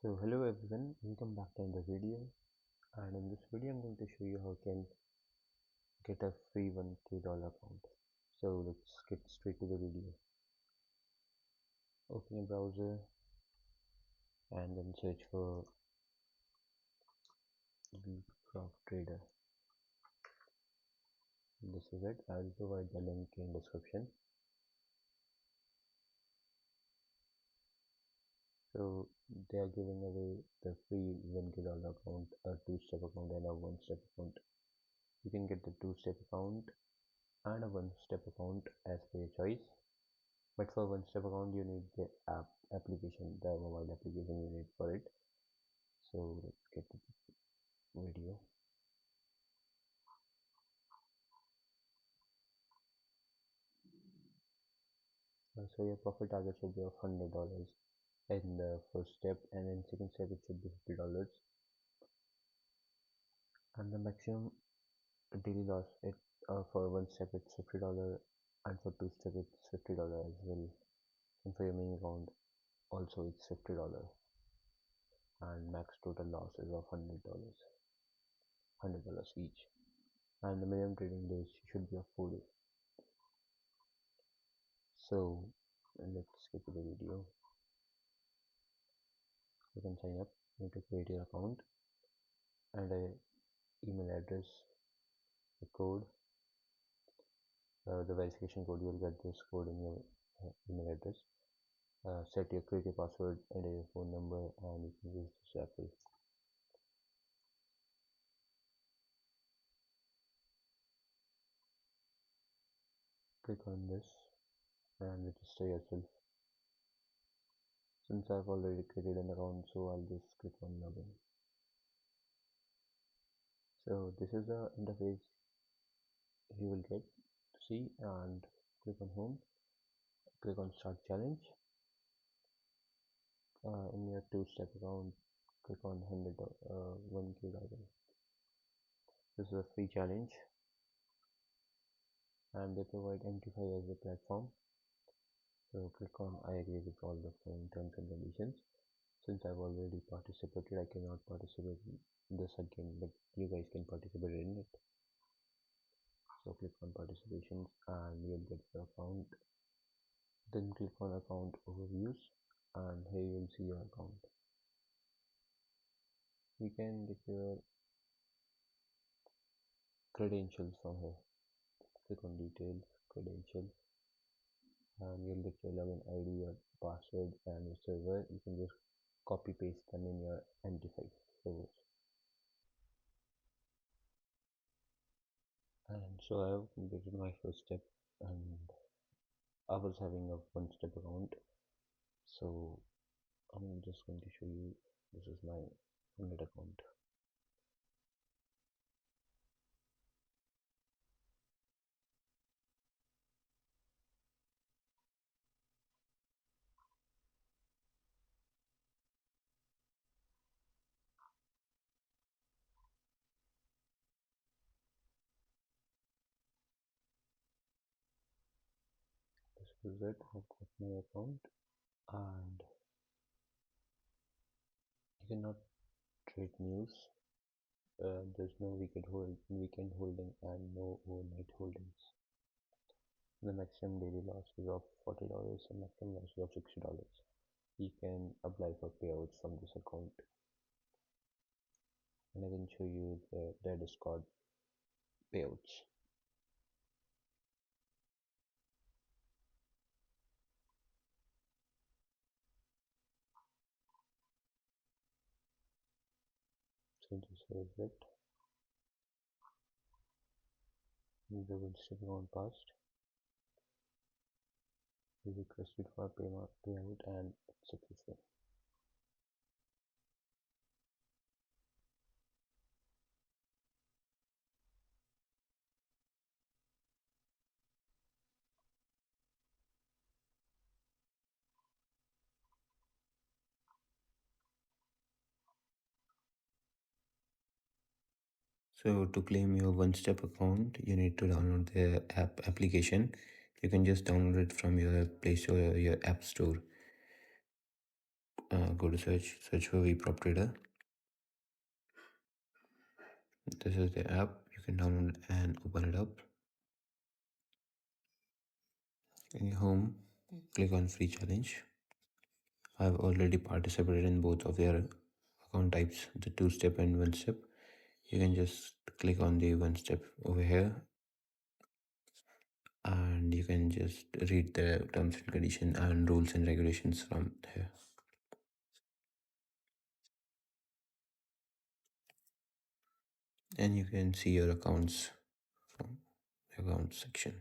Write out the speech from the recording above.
So hello everyone, welcome back to another video, and in this video I'm going to show you how you can get a free $1K account. So let's get straight to the video. Open your browser and then search for VPropTrader. This is it. I'll provide the link in description. So they are giving away the free $1K account, a two-step account and a one-step account. You can get the two-step account and a one-step account as per your choice. But for one step account you need the application, the mobile application you need for it. So let's get to the video. So your profit target should be of $100 in the first step, and in second step it should be $50, and the maximum daily loss for one step it's $50, and for two step it's $50 as well, and for your main account also it's $50, and max total loss is of $100 each, and the minimum trading days should be of 4 days. So let's get to the video. You can sign up. You need to create your account and a email address, the code, the verification code. You'll get this code in your email address. Set your create your password and your phone number, and you can use this Apple. Click on this and register yourself. Since I've already created an account, so I'll just click on login. So this is the interface you will get to see, and click on home, click on start challenge. In your two-step account, click on 1K dollar. This is a free challenge, and they provide MT5 as a platform. So click on I agree with all the following terms and conditions. Since I've already participated, I cannot participate in this again, but you guys can participate in it. So click on participations and you'll get your account. Then click on account overviews, and here you'll see your account. You can get your credentials from here. Click on details, credentials, and you'll get your login ID, your password, and your server. You can just copy paste them in your MT5 servers. And so I have completed my first step, and I was having a one step account. So I'm just going to show you, this is my 100 account. This is it. I've got my account, and you cannot trade news. There's no weekend holding and no overnight holdings. The maximum daily loss is of $40 and maximum loss is of $60. You can apply for payouts from this account, and I can show you their Discord payouts. So this is it. The one-step account passed. We requested for payout and it's successful. So to claim your one-step account, you need to download the application. You can just download it from your Play Store or your App Store. go to search for VPropTrader. This is the app. You can download and open it up. In your home, click on free challenge. I've already participated in both of their account types, the 2-step and 1-step. You can just click on the 1-step over here, and you can just read the terms and conditions and rules and regulations from there. And you can see your accounts from the account section.